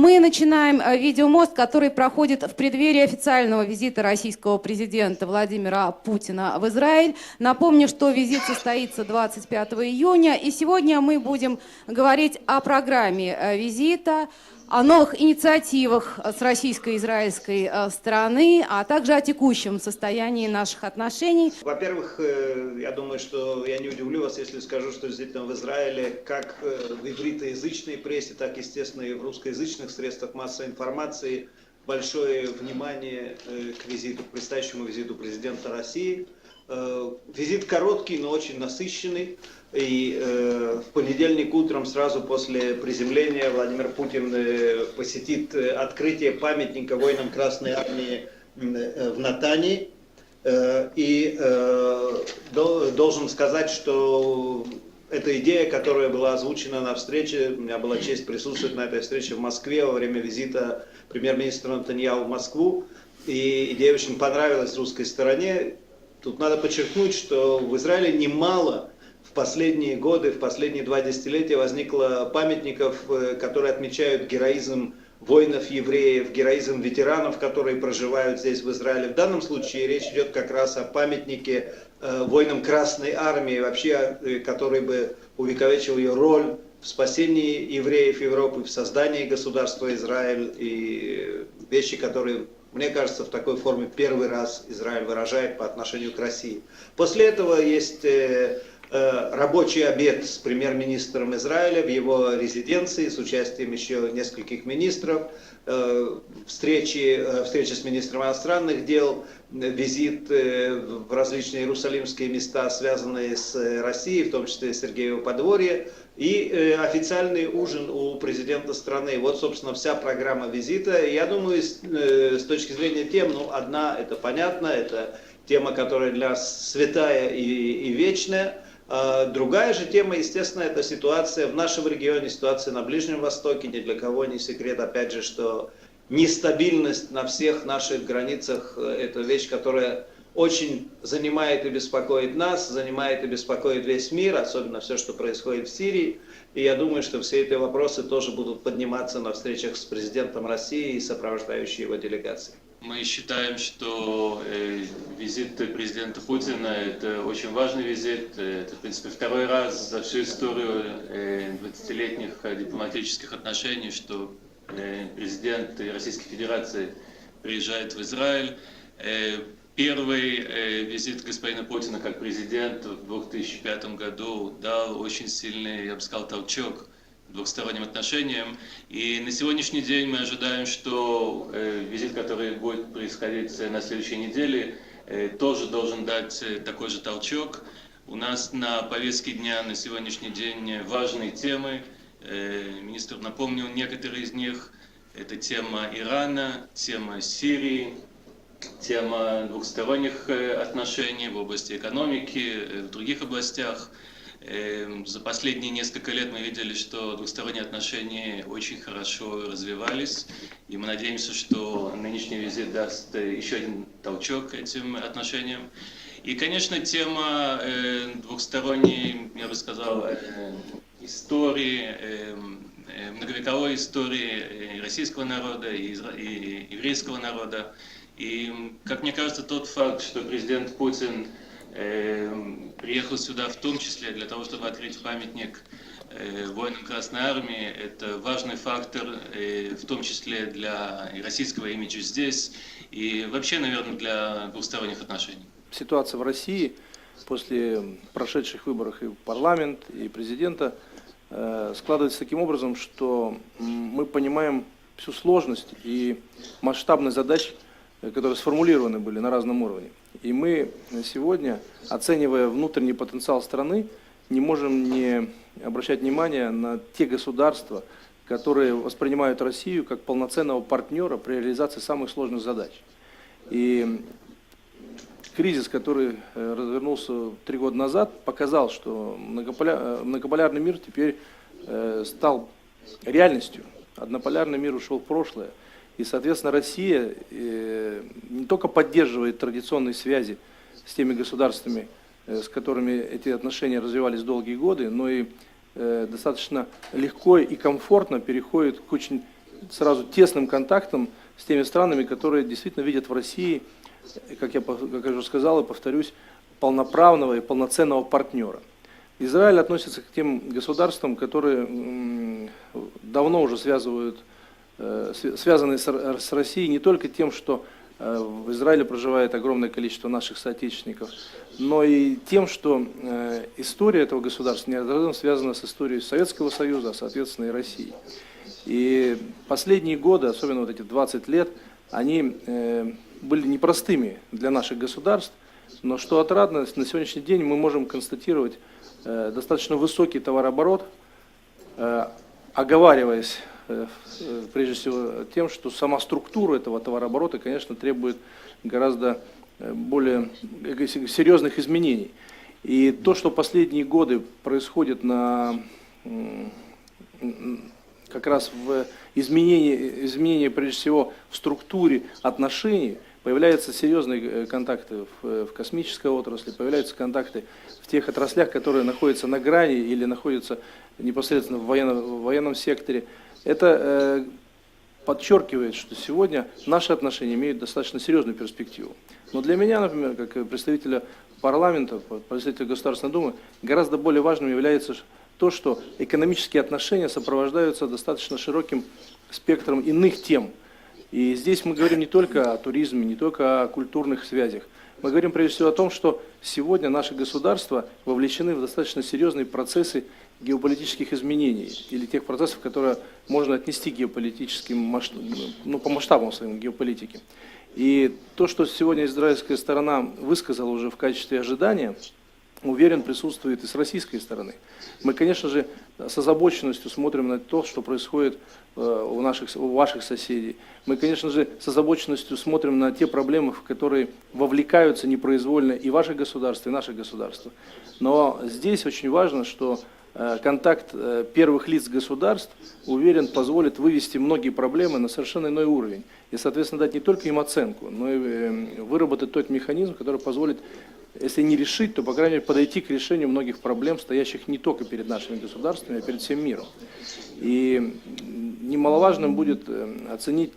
Мы начинаем видеомост, который проходит в преддверии официального визита российского президента Владимира Путина в Израиль. Напомню, что визит состоится 25 июня, и сегодня мы будем говорить о программе визита, о новых инициативах с российско-израильской стороны, а также о текущем состоянии наших отношений. Во-первых, я думаю, что я не удивлю вас, если скажу, что действительно в Израиле, как в ивритоязычной прессе, так, естественно, и в русскоязычных средствах массовой информации, большое внимание к визиту, к предстоящему визиту президента России. Визит короткий, но очень насыщенный. И в понедельник утром, сразу после приземления, Владимир Путин посетит открытие памятника воинам Красной Армии в Натании. И должен сказать, что эта идея, которая была озвучена на встрече, у меня была честь присутствовать на этой встрече в Москве во время визита премьер-министра Нетаньяху в Москву. И идея очень понравилась русской стороне. Тут надо подчеркнуть, что в Израиле немало в последние годы, в последние 2 десятилетия возникло памятников, которые отмечают героизм воинов-евреев, героизм ветеранов, которые проживают здесь в Израиле. В данном случае речь идет как раз о памятнике воинам Красной Армии, вообще, который бы увековечил ее роль в спасении евреев Европы, в создании государства Израиль, и вещи, которые, мне кажется, в такой форме первый раз Израиль выражает по отношению к России. После этого есть рабочий обед с премьер-министром Израиля в его резиденции с участием еще нескольких министров, встречи с министром иностранных дел, визит в различные иерусалимские места, связанные с Россией, в том числе Сергеево подворье, и официальный ужин у президента страны. Вот, собственно, вся программа визита. Я думаю, с точки зрения тем, одна, это понятно, это тема, которая для нас святая и вечная. Другая же тема, естественно, это ситуация в нашем регионе, ситуация на Ближнем Востоке. Ни для кого не секрет, опять же, что нестабильность на всех наших границах – это вещь, которая очень занимает и беспокоит нас, занимает и беспокоит весь мир, особенно все, что происходит в Сирии. И я думаю, что все эти вопросы тоже будут подниматься на встречах с президентом России и сопровождающей его делегацией. Мы считаем, что визит президента Путина – это очень важный визит. Это, в принципе, второй раз за всю историю 20-летних дипломатических отношений, что президент Российской Федерации приезжает в Израиль. Первый визит господина Путина как президента в 2005 году дал очень сильный, я бы сказал, толчок двухсторонним отношениям. И на сегодняшний день мы ожидаем, что визит, который будет происходить на следующей неделе, тоже должен дать такой же толчок. У нас на повестке дня на сегодняшний день важные темы. Министр напомнил некоторые из них. Это тема Ирана, тема Сирии, тема двухсторонних отношений в области экономики, в других областях. За последние несколько лет мы видели, что двухсторонние отношения очень хорошо развивались, и мы надеемся, что нынешний визит даст еще один толчок этим отношениям. И, конечно, тема двухсторонней, я бы сказал, истории, многовековой истории российского народа и еврейского народа. И, как мне кажется, тот факт, что президент Путин приехал сюда в том числе для того, чтобы открыть памятник воинам Красной Армии, это важный фактор, в том числе для российского имиджа здесь и вообще, наверное, для двусторонних отношений. Ситуация в России после прошедших выборов и в парламент, и президента складывается таким образом, что мы понимаем всю сложность и масштабность задач, которые сформулированы были на разном уровне. И мы сегодня, оценивая внутренний потенциал страны, не можем не обращать внимания на те государства, которые воспринимают Россию как полноценного партнера при реализации самых сложных задач. И кризис, который развернулся 3 года назад, показал, что многополярный мир теперь стал реальностью. Однополярный мир ушел в прошлое. И, соответственно, Россия не только поддерживает традиционные связи с теми государствами, с которыми эти отношения развивались долгие годы, но и достаточно легко и комфортно переходит к очень сразу тесным контактом с теми странами, которые действительно видят в России, как я уже сказал и повторюсь, полноправного и полноценного партнера. Израиль относится к тем государствам, которые давно уже связаны с Россией не только тем, что в Израиле проживает огромное количество наших соотечественников, но и тем, что история этого государства неразрывно связана с историей Советского Союза, а соответственно и России. И последние годы, особенно вот эти 20 лет, они были непростыми для наших государств, но что отрадно, на сегодняшний день мы можем констатировать достаточно высокий товарооборот, оговариваясь прежде всего тем, что сама структура этого товарооборота, конечно, требует гораздо более серьезных изменений. И то, что последние годы происходит как раз в изменении, прежде всего, в структуре отношений, появляются серьезные контакты в космической отрасли, появляются контакты в тех отраслях, которые находятся на грани или находятся непосредственно в военном секторе. Это подчеркивает, что сегодня наши отношения имеют достаточно серьезную перспективу. Но для меня, например, как представителя парламента, представителя Государственной Думы, гораздо более важным является то, что экономические отношения сопровождаются достаточно широким спектром иных тем. И здесь мы говорим не только о туризме, не только о культурных связях. Мы говорим прежде всего о том, что сегодня наши государства вовлечены в достаточно серьезные процессы геополитических изменений или тех процессов, которые можно отнести к геополитическим по масштабам своим геополитики. И то, что сегодня израильская сторона высказала уже в качестве ожидания, уверен, присутствует и с российской стороны. Мы, конечно же, с озабоченностью смотрим на то, что происходит у ваших соседей. Мы, конечно же, с озабоченностью смотрим на те проблемы, в которые вовлекаются непроизвольно и ваше государство, и наше государство. Но здесь очень важно, что контакт первых лиц государств, уверен, позволит вывести многие проблемы на совершенно иной уровень. И, соответственно, дать не только им оценку, но и выработать тот механизм, который позволит, если не решить, то, по крайней мере, подойти к решению многих проблем, стоящих не только перед нашими государствами, а перед всем миром. И немаловажным будет оценить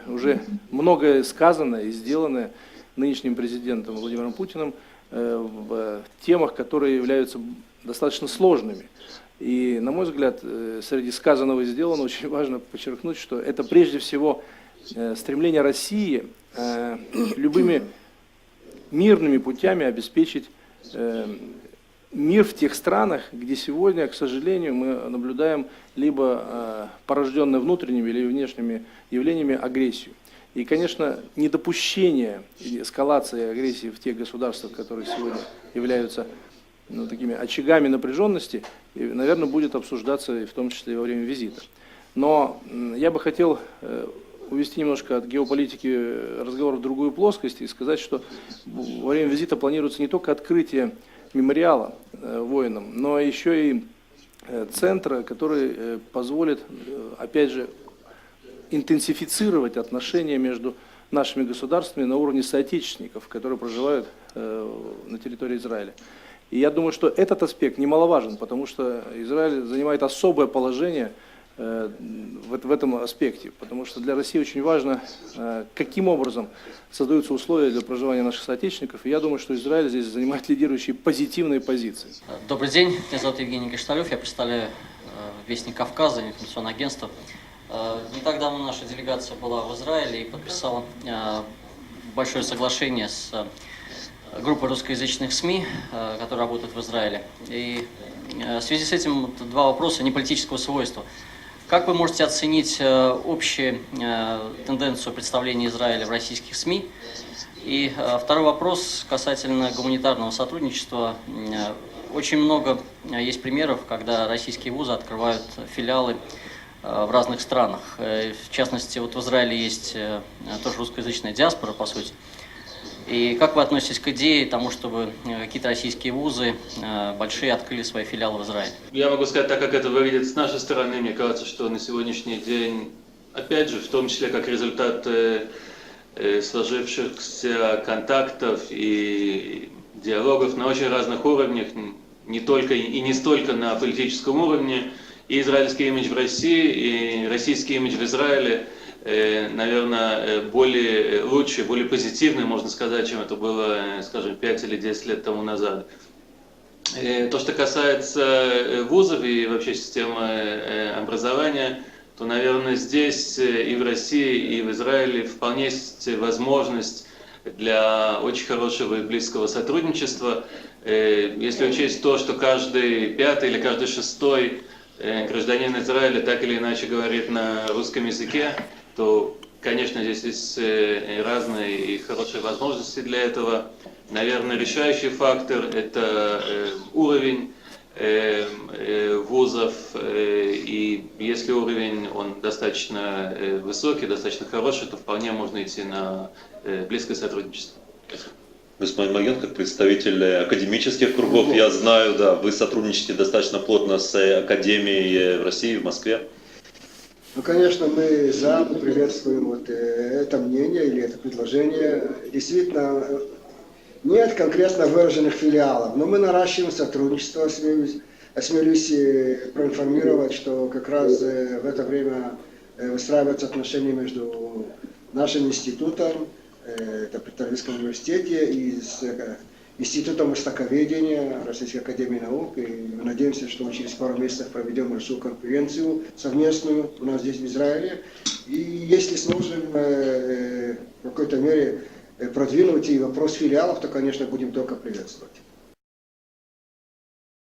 уже многое сказанное и сделанное нынешним президентом Владимиром Путиным в темах, которые являются достаточно сложными. И, на мой взгляд, среди сказанного и сделанного очень важно подчеркнуть, что это прежде всего стремление России любыми мирными путями обеспечить мир в тех странах, где сегодня, к сожалению, мы наблюдаем либо порожденную внутренними или внешними явлениями агрессию. И, конечно, недопущение эскалации агрессии в тех государствах, которые сегодня являются такими очагами напряженности, наверное, будет обсуждаться и в том числе и во время визита. Но я бы хотел увести немножко от геополитики разговор в другую плоскость и сказать, что во время визита планируется не только открытие мемориала воинам, но еще и центра, который позволит, опять же, интенсифицировать отношения между нашими государствами на уровне соотечественников, которые проживают на территории Израиля. И я думаю, что этот аспект немаловажен, потому что Израиль занимает особое положение в этом аспекте, потому что для России очень важно, каким образом создаются условия для проживания наших соотечественников, и я думаю, что Израиль здесь занимает лидирующие позитивные позиции. Добрый день, меня зовут Евгений Кришталев, я представляю Вестник Кавказа, информационное агентство. Не так давно наша делегация была в Израиле и подписала большое соглашение с группой русскоязычных СМИ, которые работают в Израиле. И в связи с этим два вопроса неполитического свойства. Как вы можете оценить общую тенденцию представления Израиля в российских СМИ? И второй вопрос касательно гуманитарного сотрудничества. Очень много есть примеров, когда российские вузы открывают филиалы в разных странах. В частности, вот в Израиле есть тоже русскоязычная диаспора, по сути. И как вы относитесь к идее тому, чтобы какие-то российские вузы большие открыли свои филиалы в Израиле? Я могу сказать, так как это выглядит с нашей стороны, мне кажется, что на сегодняшний день, опять же, в том числе как результат сложившихся контактов и диалогов на очень разных уровнях, не только и не столько на политическом уровне, и израильский имидж в России, и российский имидж в Израиле, наверное, более лучше, более позитивный, можно сказать, чем это было, скажем, 5 или 10 лет тому назад. То, что касается вузов и вообще системы образования, то, наверное, здесь и в России, и в Израиле вполне есть возможность для очень хорошего и близкого сотрудничества. Если учесть то, что каждый пятый или каждый шестой гражданин Израиля так или иначе говорит на русском языке, то, конечно, здесь есть разные и хорошие возможности для этого. Наверное, решающий фактор – это уровень вузов, и если уровень он достаточно высокий, достаточно хороший, то вполне можно идти на близкое сотрудничество. Господин Маген, как представитель академических кругов, я знаю, да, вы сотрудничаете достаточно плотно с академией в России, в Москве. Ну, конечно, мы приветствуем вот это мнение или это предложение. Действительно, нет конкретно выраженных филиалов, но мы наращиваем сотрудничество. Осмелюсь проинформировать, что как раз в это время выстраиваются отношения между нашим институтом, это при Тель-Авивском университете, и с Институтом Востоковедения Российской академии наук. И мы надеемся, что мы через пару месяцев проведем большую конференцию совместную у нас здесь в Израиле. И если сможем в какой-то мере продвинуть и вопрос филиалов, то, конечно, будем только приветствовать.